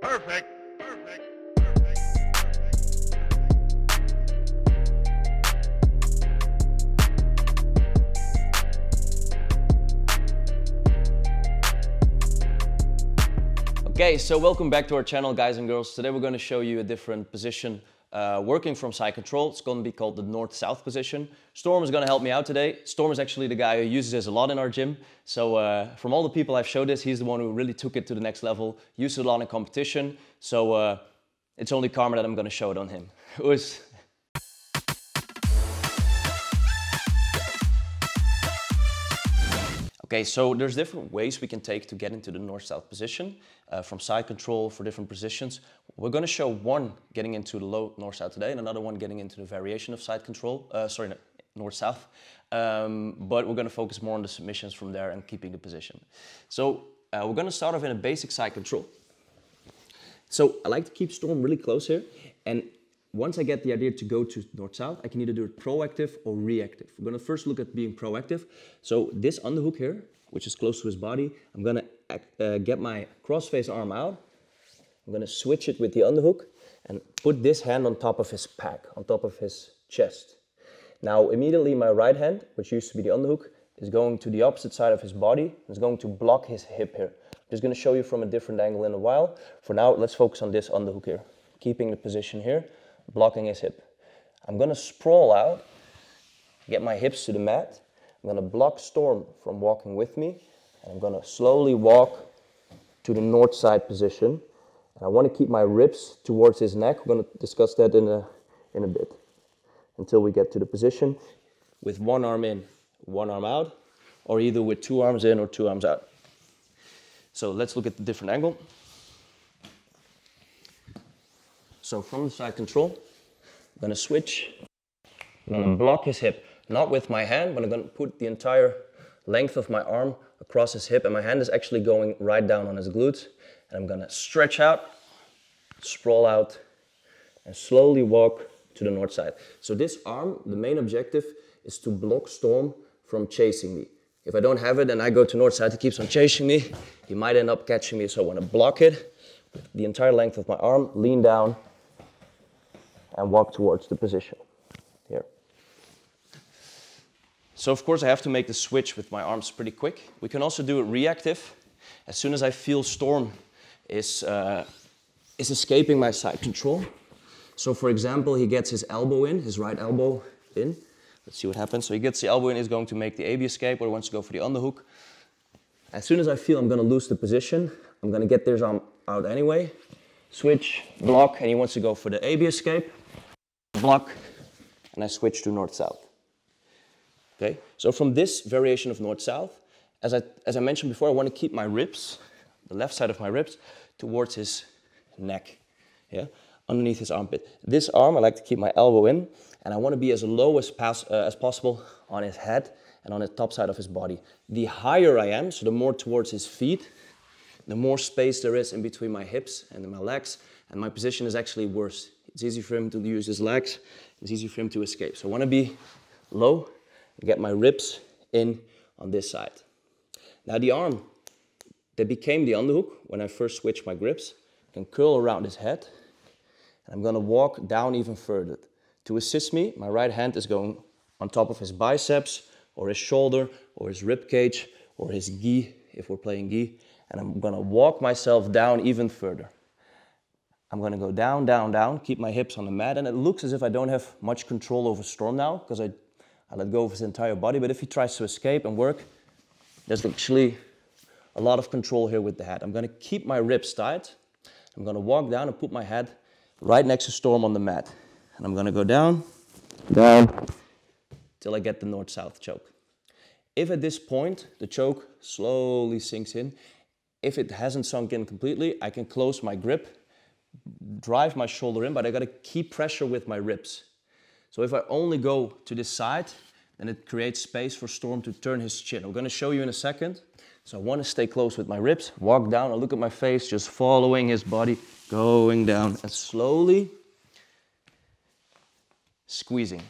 Perfect. Perfect. Okay, so welcome back to our channel, guys and girls. Today we're going to show you a different position working from side control. It's going to be called the north-south position. Storm is going to help me out today. Storm is actually the guy who uses this a lot in our gym. So from all the people I've showed this, he's the one who really took it to the next level, used it a lot in competition. So it's only karma that I'm going to show it on him. Okay, so there's different ways we can take to get into the north-south position from side control for different positions. We're going to show one getting into the low north-south today and another one getting into the variation of side control, north-south. But we're going to focus more on the submissions from there and keeping the position. So we're going to start off in a basic side control. So I like to keep Storm really close here, and once I get the idea to go to north-south, I can either do it proactive or reactive. We're going to first look at being proactive. So this underhook here, which is close to his body, I'm going to get my cross-face arm out. I'm going to switch it with the underhook and put this hand on top of his pack, on top of his chest. Now immediately my right hand, which used to be the underhook, is going to the opposite side of his body. It's going to block his hip here. I'm just going to show you from a different angle in a while. For now, let's focus on this underhook here, keeping the position here, blocking his hip. I'm going to sprawl out, get my hips to the mat. I'm going to block Storm from walking with me. And I'm going to slowly walk to the north side position. And I want to keep my ribs towards his neck. We're going to discuss that in a bit. Until we get to the position with one arm in, one arm out, or either with two arms in or two arms out. So let's look at the different angle. So from the side control, I'm going to switch. I'm going to block his hip, not with my hand, but I'm going to put the entire length of my arm across his hip, and my hand is actually going right down on his glutes. And I'm going to stretch out, sprawl out, and slowly walk to the north side. So this arm, the main objective is to block Storm from chasing me. If I don't have it and I go to north side, he keeps on chasing me, he might end up catching me. So I want to block it with the entire length of my arm, lean down, and walk towards the position here. So of course I have to make the switch with my arms pretty quick. We can also do it reactive. As soon as I feel Storm is escaping my side control. So for example, he gets his elbow in, his right elbow in. Let's see what happens. So he gets the elbow in, he's going to make the AB escape, or he wants to go for the underhook. As soon as I feel I'm going to lose the position, I'm going to get this arm out anyway. Switch, block, and he wants to go for the AB escape. Block, and I switch to north-south. Okay, so from this variation of north-south, as I mentioned before, I want to keep my ribs, the left side of my ribs, towards his neck, yeah, underneath his armpit. This arm, I like to keep my elbow in, and I want to be as low as possible on his head and on the top side of his body. The higher I am, so the more towards his feet, the more space there is in between my hips and my legs, and my position is actually worse. It's easy for him to use his legs, it's easy for him to escape. So I want to be low and get my ribs in on this side. Now the arm that became the underhook when I first switched my grips can curl around his head, and I'm going to walk down even further. To assist me, my right hand is going on top of his biceps, or his shoulder, or his rib cage, or his gi, if we're playing gi, and I'm going to walk myself down even further. I'm going to go down, down, down, keep my hips on the mat, and it looks as if I don't have much control over Storm now, because I let go of his entire body, but if he tries to escape and work, there's actually a lot of control here with the head. I'm going to keep my ribs tight. I'm going to walk down and put my head right next to Storm on the mat. And I'm going to go down, down, till I get the north-south choke. If at this point the choke slowly sinks in, if it hasn't sunk in completely, I can close my grip, drive my shoulder in, but I got to keep pressure with my ribs. So if I only go to this side, then it creates space for Storm to turn his chin. I'm going to show you in a second. So I want to stay close with my ribs, walk down, I look at my face, just following his body, going down, and slowly squeezing.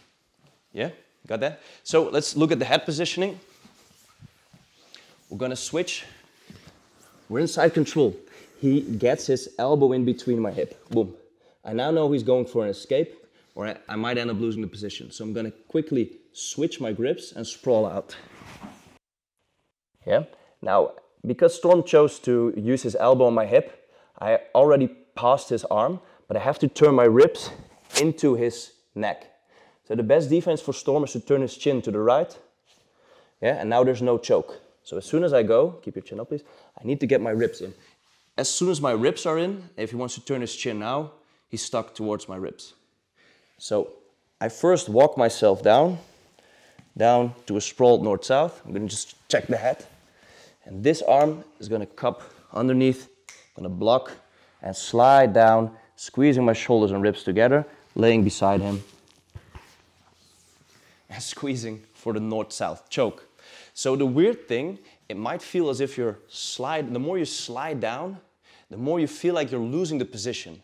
Yeah, got that? So let's look at the head positioning. We're going to switch. We're in side control. he gets his elbow in between my hip. Boom. I now know he's going for an escape, or I might end up losing the position. So I'm going to quickly switch my grips and sprawl out. Yeah. Now, because Storm chose to use his elbow on my hip, I already passed his arm, but I have to turn my ribs into his neck. So the best defense for Storm is to turn his chin to the right. Yeah, and now there's no choke. So as soon as I go, keep your chin up please, I need to get my ribs in. As soon as my ribs are in, if he wants to turn his chin now, he's stuck towards my ribs. So I first walk myself down to a sprawled north-south. I'm gonna just check the head. And this arm is gonna cup underneath, gonna block and slide down, squeezing my shoulders and ribs together, laying beside him. And squeezing for the north-south choke. So the weird thing, it might feel as if the more you slide down, the more you feel like you're losing the position,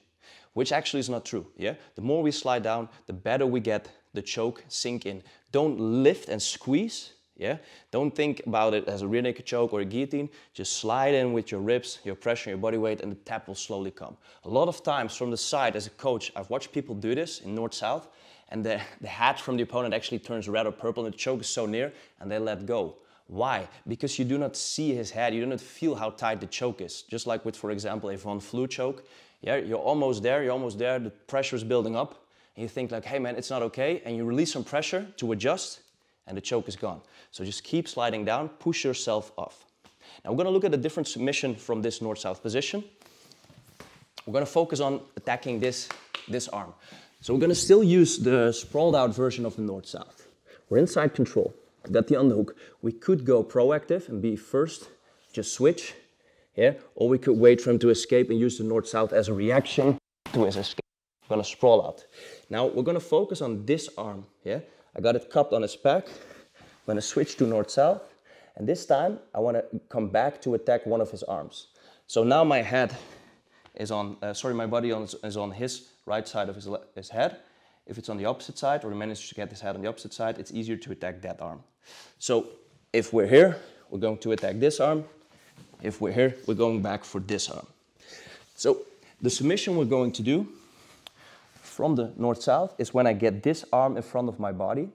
which actually is not true, yeah? The more we slide down, the better we get the choke sink in. Don't lift and squeeze, yeah? Don't think about it as a rear naked choke or a guillotine. Just slide in with your ribs, your pressure, your body weight, and the tap will slowly come. A lot of times from the side as a coach, I've watched people do this in north-south, and the hat from the opponent actually turns red or purple and the choke is so near and they let go. Why? Because you do not see his head, you do not feel how tight the choke is. Just like with, for example, a Von Flue choke. Yeah, you're almost there, the pressure is building up, and you think like, hey man, it's not okay, and you release some pressure to adjust, and the choke is gone. So just keep sliding down, push yourself off. Now we're gonna look at a different submission from this north-south position. We're gonna focus on attacking this arm. So we're gonna still use the sprawled out version of the north-south. We're inside control, I've got the underhook. We could go proactive and be first, just switch, yeah? Or we could wait for him to escape and use the north-south as a reaction to his escape. We're gonna sprawl out. Now we're gonna focus on this arm, yeah? I got it cupped on his back. I'm gonna switch to north-south, and this time I wanna come back to attack one of his arms. So now my head is on, my body is on his right side of his head. If it's on the opposite side, or he manages to get his head on the opposite side, it's easier to attack that arm. So if we're here, we're going to attack this arm. If we're here, we're going back for this arm. So the submission we're going to do from the north-south is when I get this arm in front of my body.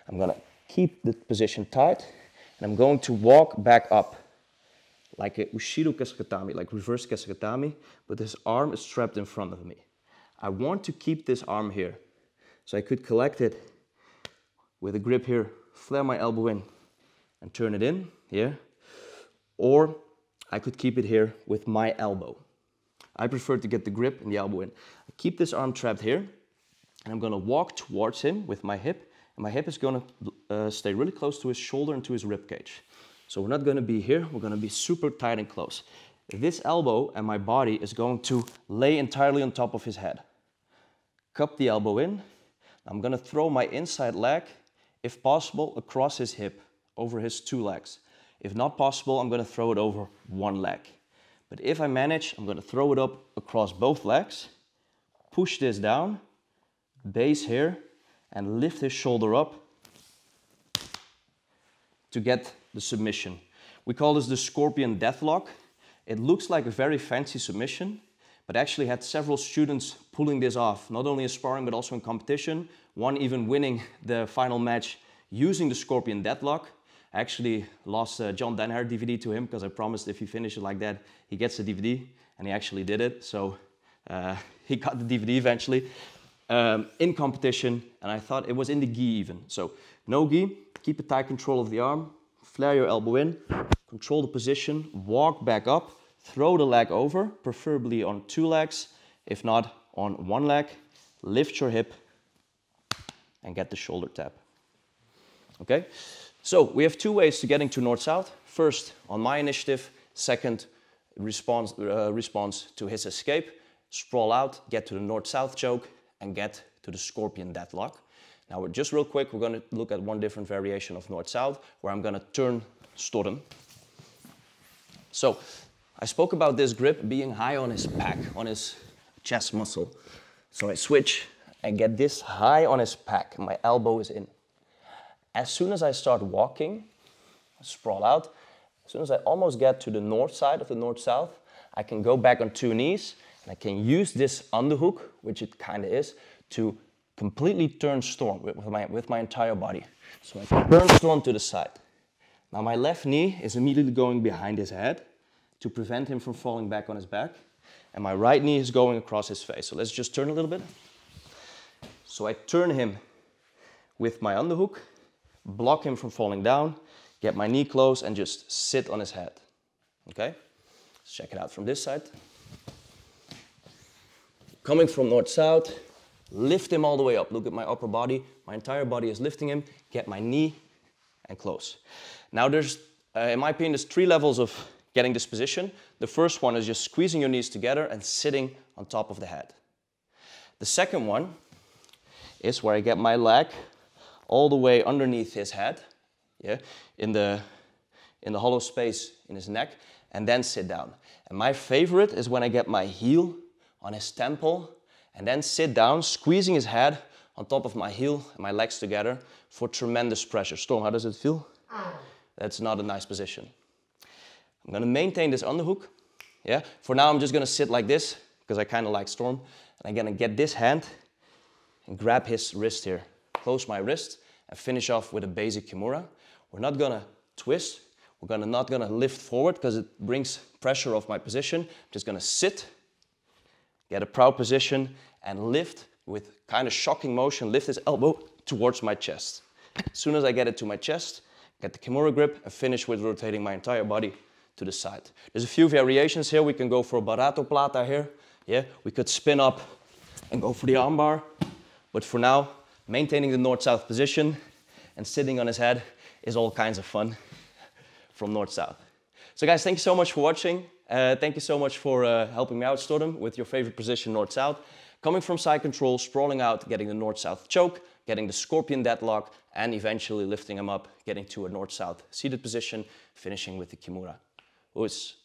I'm gonna keep the position tight, and I'm going to walk back up like a Ushido Kesakatami, like reverse Kesakatami, but this arm is strapped in front of me. I want to keep this arm here. So I could collect it with a grip here, flare my elbow in and turn it in, yeah? Or I could keep it here with my elbow. I prefer to get the grip and the elbow in. I keep this arm trapped here, and I'm gonna walk towards him with my hip, and my hip is gonna stay really close to his shoulder and to his rib cage. So we're not gonna be here, we're gonna be super tight and close. This elbow and my body is going to lay entirely on top of his head. Cup the elbow in. I'm gonna throw my inside leg, if possible, across his hip, over his two legs. If not possible, I'm gonna throw it over one leg. But if I manage, I'm gonna throw it up across both legs, push this down, base here, and lift his shoulder up to get the submission. We call this the scorpion deathlock. It looks like a very fancy submission, but actually had several students pulling this off, not only in sparring, but also in competition. One even winning the final match using the scorpion deathlock. I actually lost a John Denher DVD to him because I promised if he finishes like that, he gets a DVD, and he actually did it. So he got the DVD eventually in competition, and I thought it was in the gi even. So no gi, keep a tight control of the arm, flare your elbow in, control the position, walk back up, throw the leg over, preferably on two legs, if not on one leg, lift your hip, and get the shoulder tap. Okay? So we have two ways to getting to north-south. First, on my initiative. Second, response to his escape. Sprawl out, get to the north-south choke, and get to the scorpion deathlock. Now, just real quick, we're going to look at one different variation of north-south, where I'm going to turn Storm. So, I spoke about this grip being high on his back, on his chest muscle. So I switch and get this high on his back. My elbow is in. As soon as I start walking, sprawl out, as soon as I almost get to the north side of the north-south, I can go back on 2 knees, and I can use this underhook, which it kind of is, to completely turn Storm with my entire body. So I can turn Storm to the side. Now my left knee is immediately going behind his head to prevent him from falling back on his back. And my right knee is going across his face. So let's just turn a little bit. So I turn him with my underhook, block him from falling down, get my knee close and just sit on his head. Okay? Let's check it out from this side. Coming from north-south, lift him all the way up. Look at my upper body. My entire body is lifting him. Get my knee and close. Now there's, in my opinion, there's 3 levels of getting this position. The first one is just squeezing your knees together and sitting on top of the head. The second one is where I get my leg all the way underneath his head, yeah, in the hollow space in his neck, and then sit down. And my favorite is when I get my heel on his temple and then sit down, squeezing his head on top of my heel and my legs together for tremendous pressure. Storm, how does it feel? That's not a nice position. I'm gonna maintain this underhook. Yeah. For now, I'm just gonna sit like this because I kind of like Storm. And I'm gonna get this hand and grab his wrist here. Close my wrist and finish off with a basic Kimura. We're not gonna twist. We're not gonna lift forward because it brings pressure off my position. I'm just gonna sit, get a proud position, and lift with kind of shocking motion, lift his elbow towards my chest. As soon as I get it to my chest, get the Kimura grip and finish with rotating my entire body to the side. There's a few variations here. We can go for a barato plata here. Yeah, we could spin up and go for the armbar. But for now, maintaining the north-south position and sitting on his head is all kinds of fun from north-south. So guys, thank you so much for watching. Thank you so much for helping me out, Storm, with your favorite position, north-south. Coming from side control, sprawling out, getting the north-south choke, getting the scorpion deadlock, and eventually lifting him up, getting to a north-south seated position, finishing with the Kimura. Us.